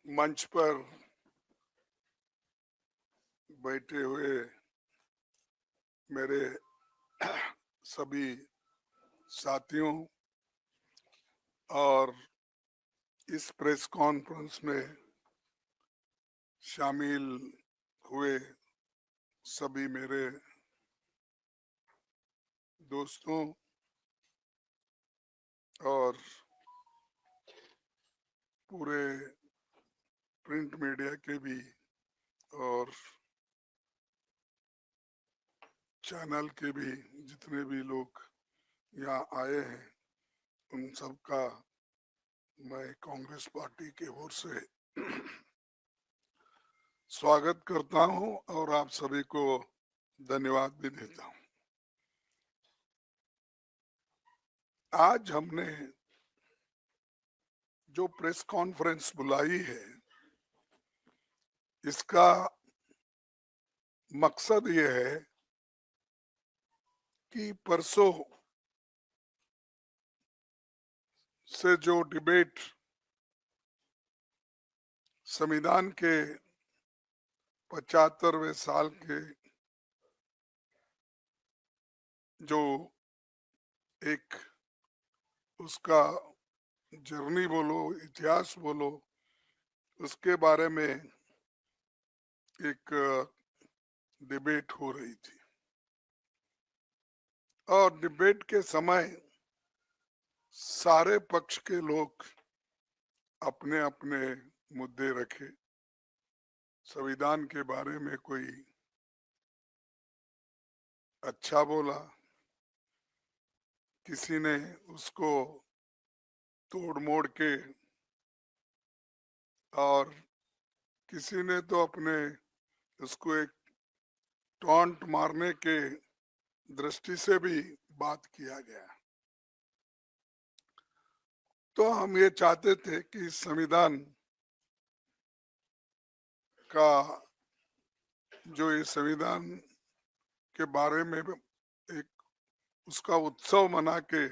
मंच पर बैठे हुए मेरे सभी साथियों और इस प्रेस कॉन्फ्रेंस में शामिल हुए सभी मेरे दोस्तों और पूरे प्रिंट मीडिया के भी और चैनल के भी जितने भी लोग यहाँ आए हैं उन सब का मैं कांग्रेस पार्टी की ओर से स्वागत करता हूं और आप सभी को धन्यवाद भी देता हूं। आज हमने जो प्रेस कॉन्फ्रेंस बुलाई है इसका मकसद ये है कि परसों से जो डिबेट संविधान के 75वें साल के जो एक उसका जर्नी बोलो इतिहास बोलो उसके बारे में एक डिबेट हो रही थी और डिबेट के समय सारे पक्ष के लोग अपने अपने मुद्दे रखे। संविधान के बारे में कोई अच्छा बोला, किसी ने उसको तोड़ मोड़ के और किसी ने तो अपने उसको एक टॉन्ट मारने के दृष्टि से भी बात किया गया। तो हम ये चाहते थे कि संविधान का जो ये संविधान के बारे में एक उसका उत्सव मना के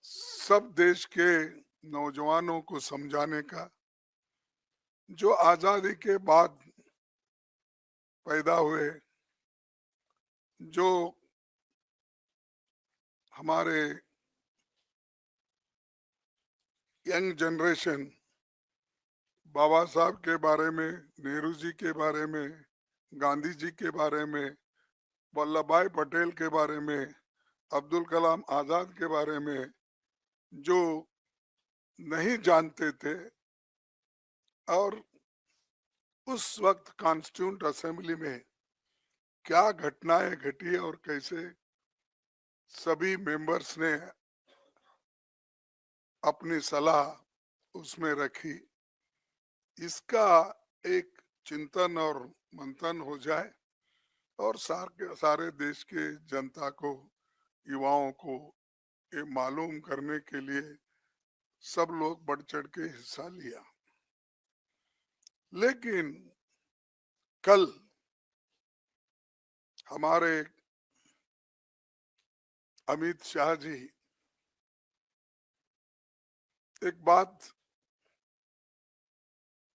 सब देश के नौजवानों को समझाने का, जो आजादी के बाद पैदा हुए, जो हमारे यंग जनरेशन बाबा साहब के बारे में, नेहरू जी के बारे में, गांधी जी के बारे में, वल्लभ भाई पटेल के बारे में, अब्दुल कलाम आजाद के बारे में जो नहीं जानते थे और उस वक्त कॉन्स्टिट्यूंट असेंबली में क्या घटनाएं घटी और कैसे सभी मेंबर्स ने अपनी सलाह उसमें रखी, इसका एक चिंतन और मंथन हो जाए और सारे देश के जनता को, युवाओं को ये मालूम करने के लिए सब लोग बढ़ चढ़ के हिस्सा लिया। लेकिन कल हमारे अमित शाह जी एक बात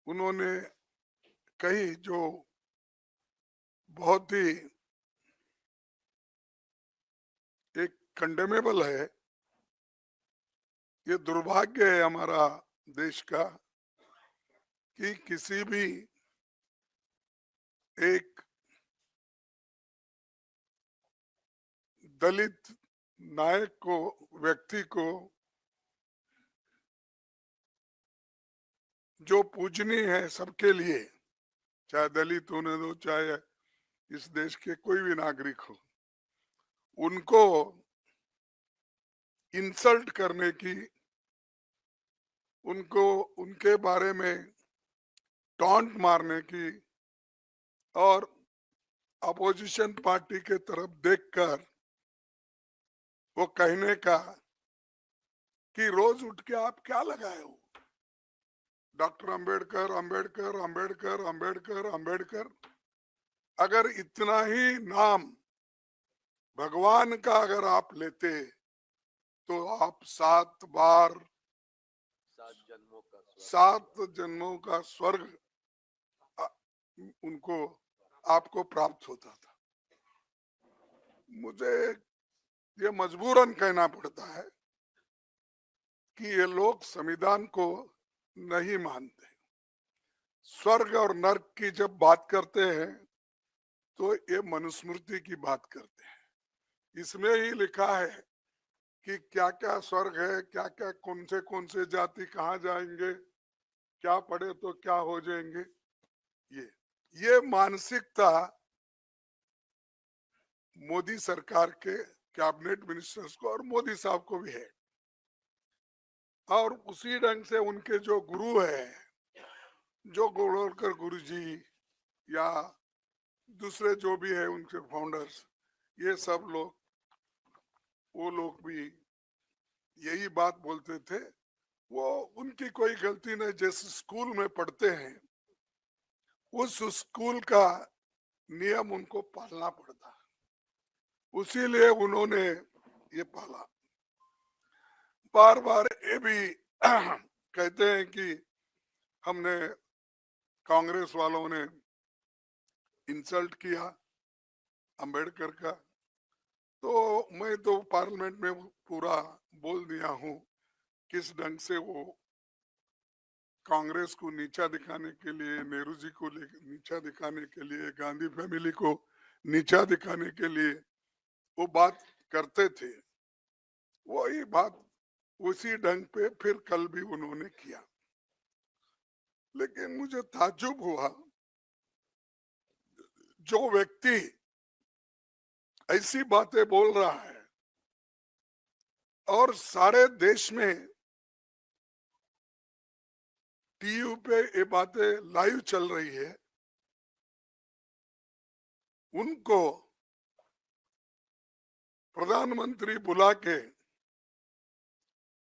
उन्होंने कही जो बहुत ही एक कंडेमेबल है। ये दुर्भाग्य है हमारा देश का कि किसी भी एक दलित नायक को, व्यक्ति को जो पूजनीय है सबके लिए, चाहे दलित होने दो चाहे इस देश के कोई भी नागरिक हो, उनको इंसल्ट करने की, उनको उनके बारे में टॉन्ट मारने की और अपोजिशन पार्टी के तरफ देखकर वो कहने का कि रोज उठ के आप क्या लगाए हो, डॉक्टर अंबेडकर अंबेडकर अंबेडकर अंबेडकर अंबेडकर। अगर इतना ही नाम भगवान का अगर आप लेते तो आप 7 बार 7 जन्मों का स्वर्ग उनको आपको प्राप्त होता था। मुझे ये मजबूरन कहना पड़ता है कि ये लोग संविधान को नहीं मानते। स्वर्ग और नर्क की जब बात करते हैं तो ये मनुस्मृति की बात करते हैं। इसमें ही लिखा है कि क्या क्या स्वर्ग है, क्या क्या कौन से जाति कहाँ जाएंगे, क्या पढ़े तो क्या हो जाएंगे। ये मानसिकता मोदी सरकार के कैबिनेट मिनिस्टर्स को और मोदी साहब को भी है, और उसी ढंग से उनके जो गुरु है, जो गोलवलकर गुरु जी या दूसरे जो भी है उनके फाउंडर्स, ये सब लोग, वो लोग भी यही बात बोलते थे। वो उनकी कोई गलती नहीं, जैसे स्कूल में पढ़ते हैं उस स्कूल का नियम उनको पालना पड़ता है, उसीलिए उन्होंने ये पाला। बार बार ये भी कहते हैं कि हमने, कांग्रेस वालों ने इंसल्ट किया अंबेडकर का, तो मैं तो पार्लियामेंट में पूरा बोल दिया हूं किस ढंग से वो कांग्रेस को नीचा दिखाने के लिए, नेहरू जी को नीचा दिखाने के लिए, गांधी फैमिली को नीचा दिखाने के लिए वो बात करते थे। वही बात उसी ढंग पे फिर कल भी उन्होंने किया। लेकिन मुझे ताज्जुब हुआ, जो व्यक्ति ऐसी बातें बोल रहा है और सारे देश में टीवी पे ये बातें लाइव चल रही है, उनको प्रधानमंत्री बुला के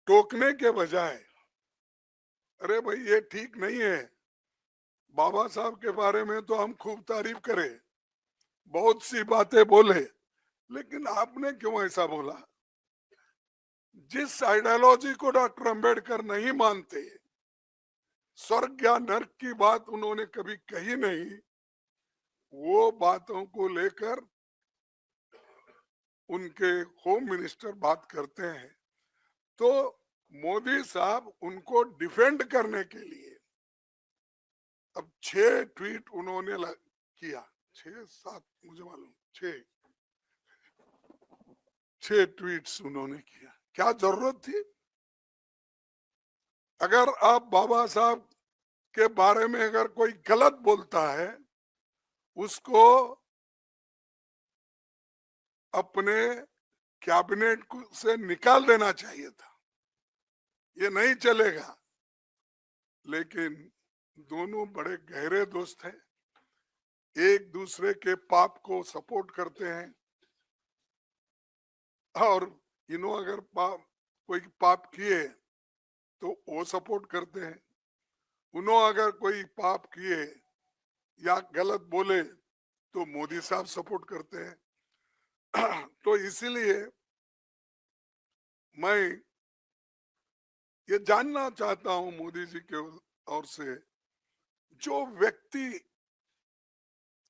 टोकने के बजाय, अरे भाई ये ठीक नहीं है, बाबा साहब के बारे में तो हम खूब तारीफ करें, बहुत सी बातें बोले, लेकिन आपने क्यों ऐसा बोला? जिस आइडियोलॉजी को डॉक्टर अंबेडकर नहीं मानते, स्वर्ग या नर्क की बात उन्होंने कभी कही नहीं, वो बातों को लेकर उनके होम मिनिस्टर बात करते हैं। तो मोदी साहब उनको डिफेंड करने के लिए अब 6 ट्वीट उन्होंने किया, 6-7 मुझे मालूम, 6 ट्वीट्स उन्होंने किया। क्या जरूरत थी? अगर आप बाबा साहब के बारे में अगर कोई गलत बोलता है, उसको अपने कैबिनेट से निकाल देना चाहिए था, ये नहीं चलेगा। लेकिन दोनों बड़े गहरे दोस्त हैं, एक दूसरे के पाप को सपोर्ट करते हैं, और इन्हों अगर कोई पाप किए तो वो सपोर्ट करते हैं, उन्हों अगर कोई पाप किए या गलत बोले तो मोदी साहब सपोर्ट करते हैं। तो इसीलिए मैं ये जानना चाहता हूं मोदी जी के ओर से, जो व्यक्ति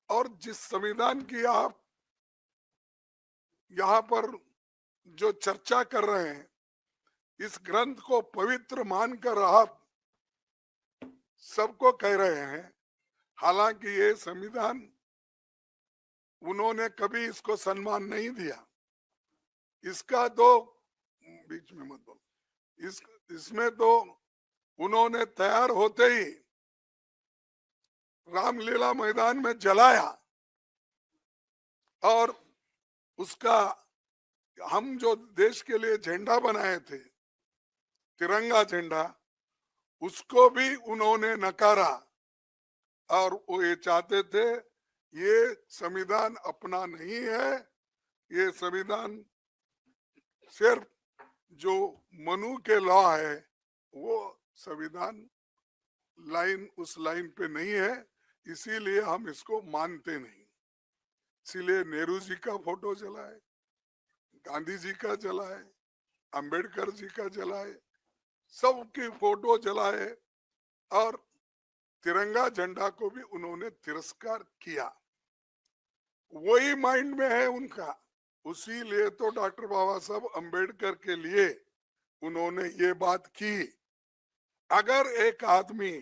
और जिस संविधान की आप यहाँ पर जो चर्चा कर रहे हैं, इस ग्रंथ को पवित्र मानकर आप सबको कह रहे हैं, हालांकि ये संविधान उन्होंने कभी इसको सम्मान नहीं दिया। इसका तो बीच में मत बोलो, इसमें तो उन्होंने तैयार होते ही रामलीला मैदान में जलाया, और उसका हम जो देश के लिए झंडा बनाए थे, तिरंगा झंडा, उसको भी उन्होंने नकारा, और वो ये चाहते थे ये संविधान अपना नहीं है, ये संविधान सिर्फ जो मनु के लॉ है वो संविधान लाइन उस लाइन पे नहीं है, इसीलिए हम इसको मानते नहीं। इसीलिए नेहरू जी का फोटो जलाए, गांधी जी का जलाए, अंबेडकर जी का जलाए, सबकी फोटो जलाए और तिरंगा झंडा को भी उन्होंने तिरस्कार किया। वही माइंड में है उनका। उसी लिए तो डॉक्टर बाबा साहब अंबेडकर के लिए उन्होंने ये बात की। अगर एक आदमी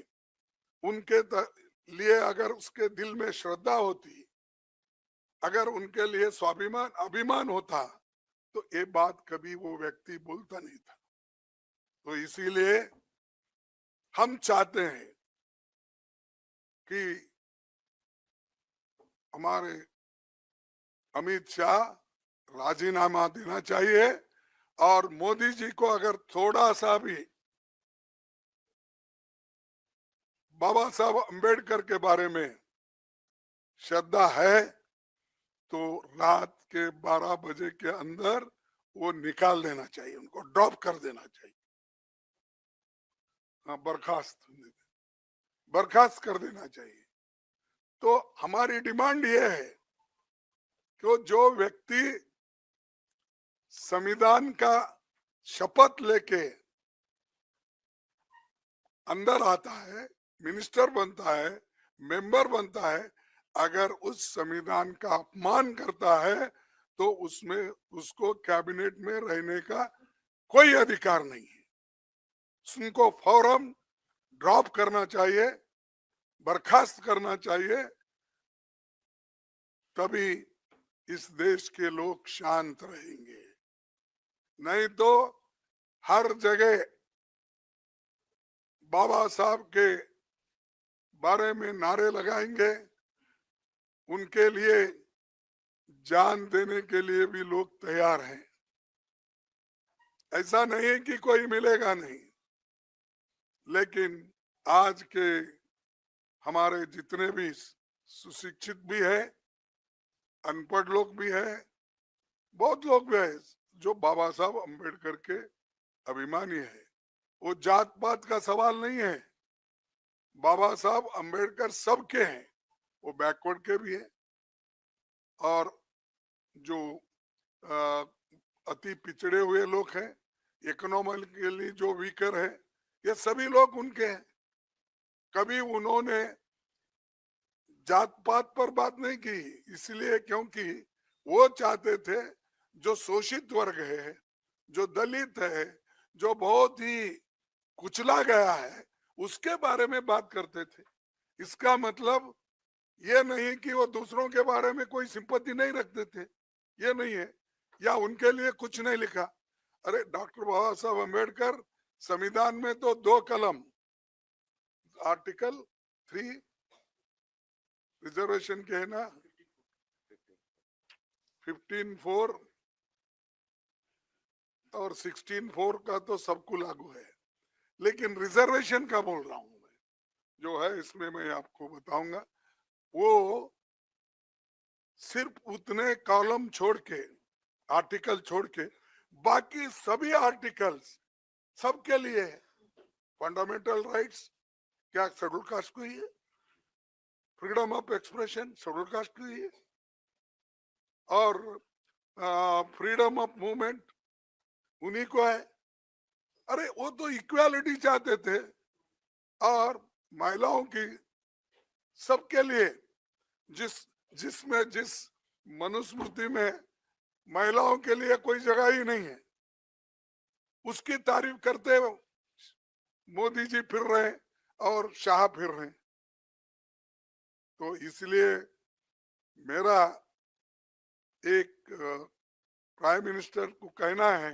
उनके लिए अगर उसके दिल में श्रद्धा होती, अगर उनके लिए स्वाभिमान अभिमान होता, तो ये बात कभी वो व्यक्ति बोलता नहीं था। तो इसीलिए हम चाहते हैं कि हमारे अमित शाह राजीनामा देना चाहिए और मोदी जी को अगर थोड़ा सा भी बाबा साहब अंबेडकर के बारे में श्रद्धा है तो रात के 12 बजे के अंदर वो निकाल देना चाहिए, उनको ड्रॉप कर देना चाहिए। बर्खास्त कर देना चाहिए। तो हमारी डिमांड ये है कि जो व्यक्ति संविधान का शपथ लेके अंदर आता है, मिनिस्टर बनता है, मेंबर बनता है, अगर उस संविधान का अपमान करता है तो उसमें उसको कैबिनेट में रहने का कोई अधिकार नहीं है। उनको फौरन ड्रॉप करना चाहिए, बर्खास्त करना चाहिए, तभी इस देश के लोग शांत रहेंगे। नहीं तो हर जगह बाबा साहब के बारे में नारे लगाएंगे, उनके लिए जान देने के लिए भी लोग तैयार हैं। ऐसा नहीं है कि कोई मिलेगा नहीं, लेकिन आज के हमारे जितने भी सुशिक्षित भी है, अनपढ़ लोग भी है, बहुत लोग भी है जो बाबा साहब अंबेडकर के अभिमानी है। वो जात पात का सवाल नहीं है। बाबा साहब अंबेडकर सबके हैं, वो बैकवर्ड के भी है और जो अति पिछड़े हुए लोग हैं, इकोनॉमिकली जो वीकर है, ये सभी लोग उनके हैं। कभी उन्होंने जात पात पर बात नहीं की, इसलिए क्योंकि वो चाहते थे जो शोषित वर्ग है, जो दलित है, जो बहुत ही कुचला गया है, उसके बारे में बात करते थे। इसका मतलब ये नहीं कि वो दूसरों के बारे में कोई सिंपत्ति नहीं रखते थे, ये नहीं है, या उनके लिए कुछ नहीं लिखा। अरे डॉक्टर बाबा साहब अम्बेडकर संविधान में तो 2 कलम, आर्टिकल 3 रिजर्वेशन के है ना, 15(4) और 16(4) का तो सबको लागू है, लेकिन रिजर्वेशन का बोल रहा हूं मैं, जो है इसमें मैं आपको बताऊंगा। वो सिर्फ उतने कॉलम छोड़ के, आर्टिकल छोड़ के, बाकी सभी आर्टिकल्स सबके लिए है। फंडामेंटल राइट्स क्या शेड्यूल कास्ट को ही है, freedom of expression schedule caste को ही है, और फ्रीडम ऑफ मूवमेंट उन्हीं को है। अरे वो तो इक्वालिटी चाहते थे, और महिलाओं की सबके लिए जिस मनुस्मृति में महिलाओं के लिए कोई जगह ही नहीं है, उसकी तारीफ करते मोदी जी फिर रहे और शाह फिर रहे। तो इसलिए मेरा एक प्राइम मिनिस्टर को कहना है,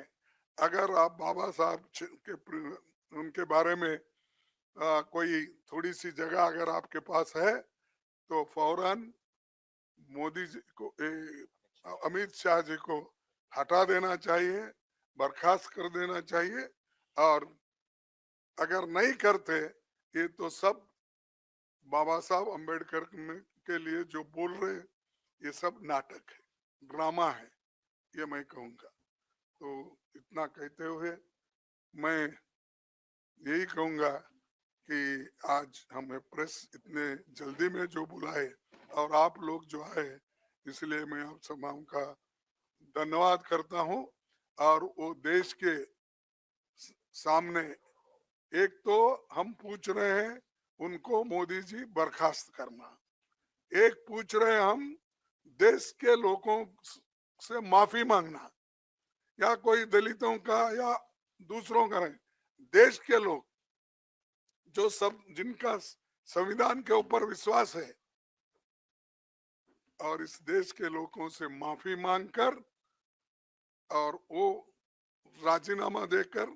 अगर आप बाबा साहब के उनके बारे में कोई थोड़ी सी जगह अगर आपके पास है तो फौरन मोदी जी को, अमित शाह जी को हटा देना चाहिए, बर्खास्त कर देना चाहिए। और अगर नहीं करते ये तो सब बाबा साहब अम्बेडकर के लिए जो बोल रहे ये सब नाटक है, ड्रामा है, ये मैं कहूँगा। तो इतना कहते हुए मैं यही कहूँगा कि आज हमें प्रेस इतने जल्दी में जो बुलाए और आप लोग जो आए, इसलिए मैं आप समाज का धन्यवाद करता हूँ। और वो देश के सामने एक तो हम पूछ रहे हैं उनको मोदी जी बर्खास्त करना, एक पूछ रहे हैं हम देश के लोगों से माफी मांगना, या कोई दलितों का या दूसरों का नहीं, देश के लोग जो सब जिनका संविधान के ऊपर विश्वास है और इस देश के लोगों से माफी मांगकर और वो राजीनामा देकर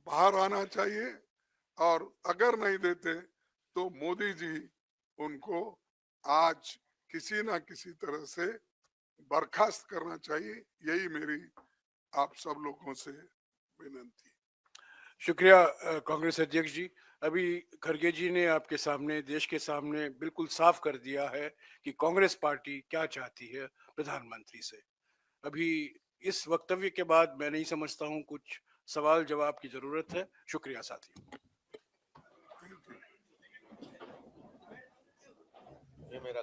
बाहर आना चाहिए, और अगर नहीं देते तो मोदी जी उनको आज किसी ना किसी तरह से बर्खास्त करना चाहिए। यही मेरी आप सब लोगों से विनंती। शुक्रिया कांग्रेस अध्यक्ष जी। अभी खरगे जी ने आपके सामने, देश के सामने बिल्कुल साफ कर दिया है कि कांग्रेस पार्टी क्या चाहती है प्रधानमंत्री से। अभी इस वक्तव्य के बाद मैं नहीं समझता हूं कुछ सवाल जवाब की जरूरत है। शुक्रिया साथियों। ये मेरा